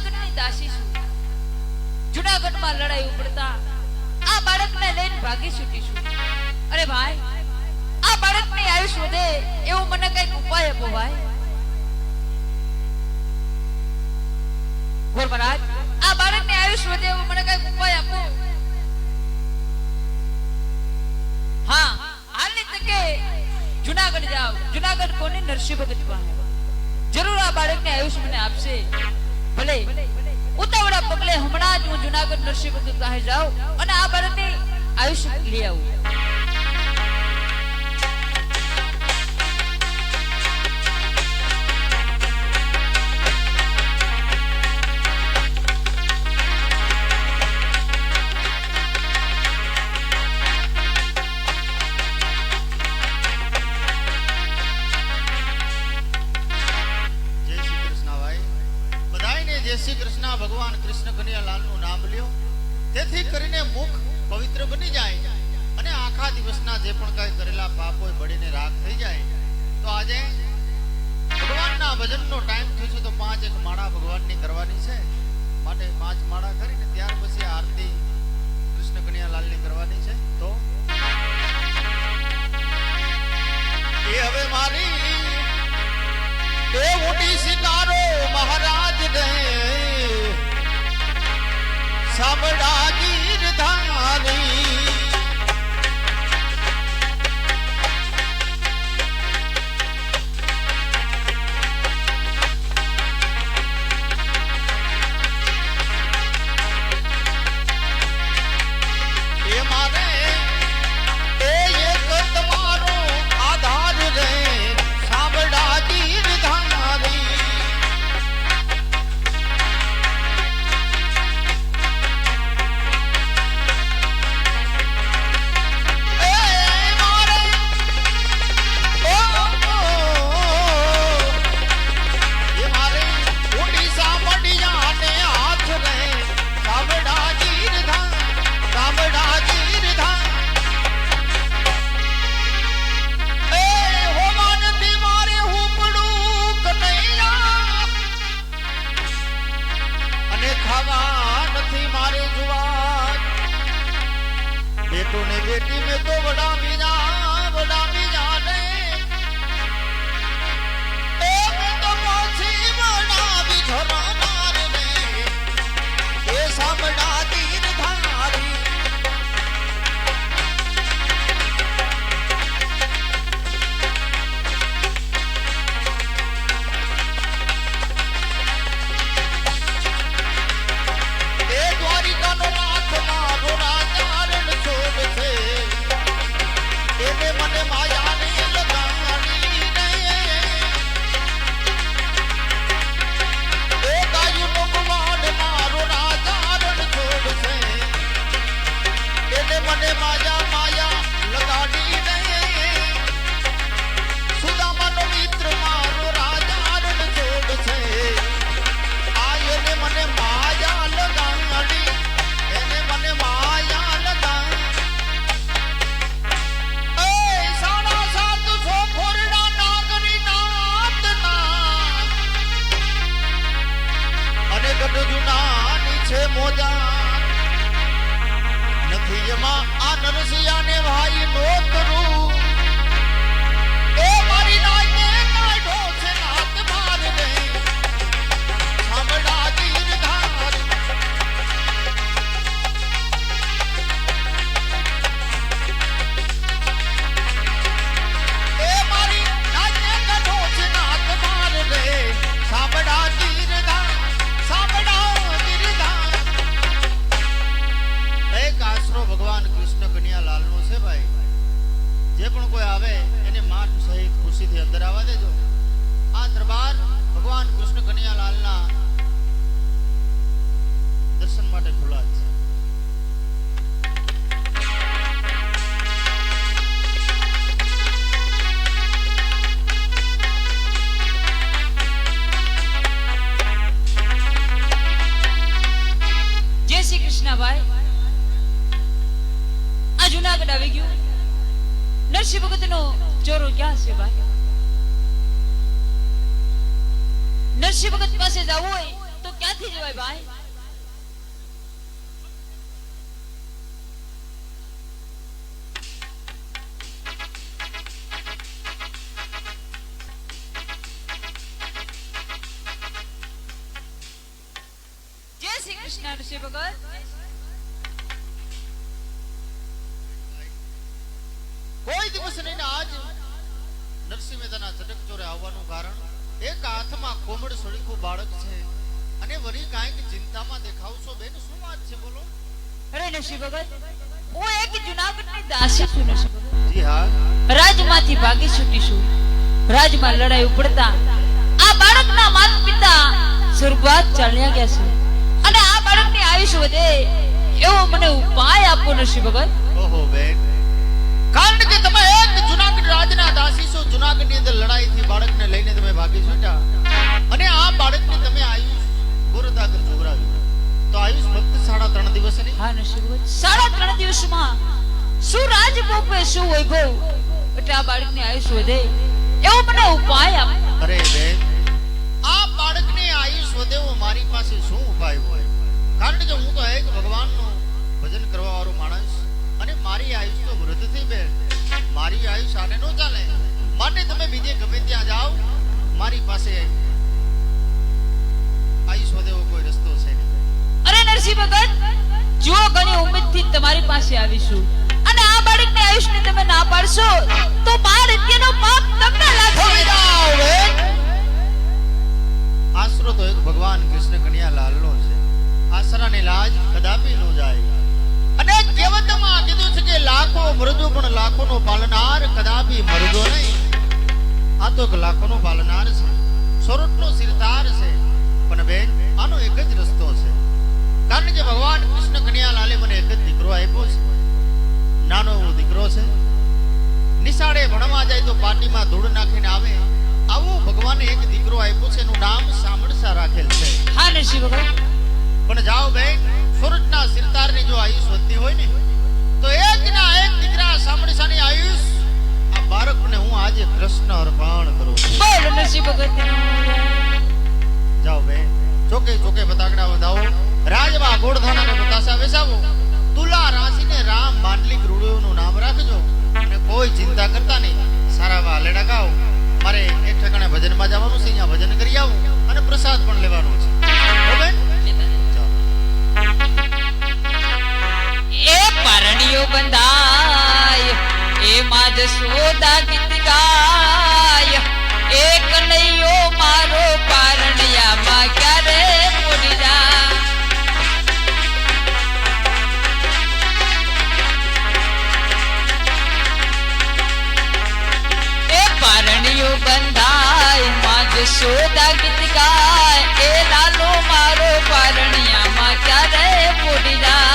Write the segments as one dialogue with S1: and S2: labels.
S1: જુનાગઢની દાસી છું. જુનાગઢમાં લડાઈ ઉપડતા આ બાળકને લઈને ભાગી છૂટીશું. અરે ભાઈ, આ બાળકની આયુષ્ય વધે એવું મને કઈક ઉપાય આપો ભાઈ. ગોર મહારાજ, આ બાળકની આયુષ્ય વધે એવું મને કઈક ઉપાય આપો. હા, હાલની તકે જુનાગઢ જાઓ. જુનાગઢ કોની? નરસિંહ ભગત પાસે. જરૂર આ બાળકને આયુષ્ય મને આપશે. ભલે ઉતાવળા પગલે હમણાં જ હું જુનાગઢ નરસિંહ ભગત પાસે જાઉં અને આ બાળકને આયુષ્ય લઈ આવું.
S2: શ્રી કૃષ્ણ ભગવાન કૃષ્ણ કનૈયાલાલનું નામ લ્યો, તેથી કરીને મુખ પવિત્ર બની જાય અને આખા દિવસના જે પણ કાંઈ કરેલા પાપો બળીને રાખ થઈ જાય. તો આજે ભગવાનના ભજનનો ટાઈમ થયો છે, તો 5 એક માળા ભગવાનની કરવાની છે. માટે 5 માળા કરીને ત્યાર પછી આરતી કૃષ્ણ કનૈયાલાલની કરવાની છે. તો એ હવે મારી એ ઊંડી શિકારો મહારાજ ને સાબડા ગીરધારી એ મારે એ એક તમારો આધાર રે સાબડા ગીરધારી. बेटी में तो बड़ा बीजा ने मैं तो पाछी बड़ा भी झरा मार ने ये सामड़ा तीर धारी. ए द्वारिका नो नाथ मारो राजा रण छोड़ से મને માયાની લગાડી રે એ ગાયું ભગવાન મારો રાજા રણ છોડશે એને મને માયા લગાડી રે સુદામાનો મિત્ર મારો રાજા રણ છોડશે આ એને મને માયા લગાડી એને મને માયા લગાડી. છે મોજા નથી એમાં આ નરસિંહાને ભાઈ નો કરું એ મારી નાયને કાઢો છે નાથ માર દે સાંભળા ગીરધાર. એ મારી નાયને કાઢો છે નાથ માર દે સાંભળા ગીરધાર સાંભળા. ભગવાન કૃષ્ણ કનૈયાલાલ નો છે ભાઈ. જે પણ કોઈ આવે એને માન સહિત ખુશીથી અંદર આવવા દેજો. આ દરબાર ભગવાન કૃષ્ણ કનૈયાલાલના દર્શન માટે ખુલ્લા છે.
S1: જય શ્રી કૃષ્ણ ભાઈ. જુનાગઢ આવી ગયું. નરસિંહ ભગત નો ચોરો ક્યાં છે ભાઈ? નરસિંહ ભગત પાસે જવું હોય તો ક્યાંથી જવાય ભાઈ? જય શ્રી કૃષ્ણ ઋષિ ભગત.
S2: કોઈ દિવસ નહીં આજ નરસિંહ મહેતાના ઝટક ચોરે આવવાનું કારણ એક હાથમાં કોમળ સળીખું બાળક છે અને વળી કાંઈક ચિંતામાં દેખાવશો બેન, શું વાત છે બોલો?
S1: અરે ઋષિ ભગત, હું એક જુનાગઢની દાસી છું ઋષિ ભગત.
S2: જી હા.
S1: રાજમાંથી ભાગી છૂટી છું. રાજમાં લડાઈ ઉપડતા આ બાળકના માતા પિતા સ્વર્ગવાસ ચાલ્યા ગયા છે અને આ બાળકની આયુષ્ય વધે એવો મને ઉપાય આપો ઋષિ ભગત.
S2: ઓહો બેન, કારણ કે તમે એક જુનાગઢ રાજના દાસી છો. જુનાગઢની અંદર લડાઈથી બાળકને લઈને તમે ભાગી છૂટ્યા અને આ બાળકને તમે આયુષ ગોરધાગર જોવરાવ્યું તો આયુષ ફક્ત 3.5 દિવસની.
S1: હા ઋષિ ભગત, 3.5 દિવસમાં શું રાજભોગ શું વૈભવ એટલે આ બાળકની આયુષ્ય વધે એવો મને ઉપાય આપો.
S2: અરે બેન, આ બાળકની આયુષ વધે એવો મારી પાસે શું ઉપાય હોય? કારણ કે હું તો એક ભગવાનનું ભજન કરવા વાળો માણસ અને મારી આયુષ તો વૃદ્ધ થઈ બેન. મારી આયુષ આને નો ચાલે. માટે તમે બીજે ગમે ત્યાં જાઓ, મારી પાસે આયુષ વધે એવો કોઈ રસ્તો છે નહીં.
S1: અરે નરસિંહ ભગત, જો ઘણી ઉમ્મીદથી તમારી પાસે આવીશું અને આ બાળકની આયુષ્યને તમે ના પાડશો તો 12 હત્યાનો પાપ તમને લાગશે.
S2: આશરો તો એક ભગવાન કૃષ્ણ કન્યા લાલનો છે. આશરાની લાજ કદાપી ન જાય. અને કહેવતમાં કીધું છે કે લાખો મરજો પણ લાખોનો પાલનાર કદાપી મરજો નહીં. આ તો એક લાખોનો પાલનાર છે, સોરઠનો સિરતાર છે. પણ બેન, આનો એક જ રસ્તો છે. કારણ કે ભગવાન કૃષ્ણ કન્યા લાલે મને એક જ દીકરો આપ્યો છે. નાનો એવો દીકરો છે. નિશાળે ભણવા જાય તો પાટીમાં ધૂળ નાખીને આવે. આવો ભગવાને એક દીકરો આપ્યો છે. એનું નામ સામળસા રાખેલ છે.
S1: હા નરસિંહ ભગત,
S2: પણ જાઓ બેન, સુરતના સિરતારની જો આયુષ વધતી હોય ને તો એકના એક દીકરા સામળસાની આયુષ આ બાળકને હું આજે કૃષ્ણ અર્પણ કરું છું.
S1: બોલો નરસિંહ ભગત.
S2: જાઓ બેન, ચોકે ચોકે ફટાકડા વધાવો, રાજમાં ગોળધાણાને બતાસા વેસાવો, તુલા રાશિને રામ માંડલિક રૂડિયોનું નામ રાખજો અને કોઈ ચિંતા કરતા નહીં. સારા વાલેડા ગાઓ. મારે એક ઠેકાણે ભજનમાં જવાનું છે, અહીંયા ભજન કરી આવું અને પ્રસાદ પણ લેવાનો છે. હો બેન,
S1: એ પરણિયો બંધાય એમાં જ સોદા ગીત ગાય. એ કનૈયો મારો પરણિયામાં ક્યારે મોડી જાય. એ પરણિયો બંધાય માં જ સોદા ગીત ગાય. એ લાલો મારો પરણિયામાં ક્યારે મોડી જાય.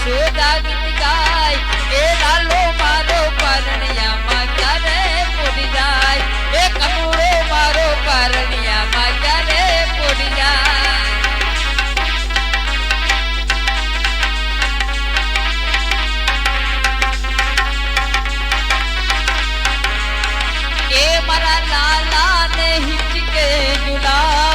S1: સોદા ગીત ગાય. એ લાલો મારો પરણિયામાં ક્યારે પોડી જાય. એ કનુડો મારો પરણિયામાં ક્યારે પોડી જાય. એ મારા લાલા ને હિચકે જુલા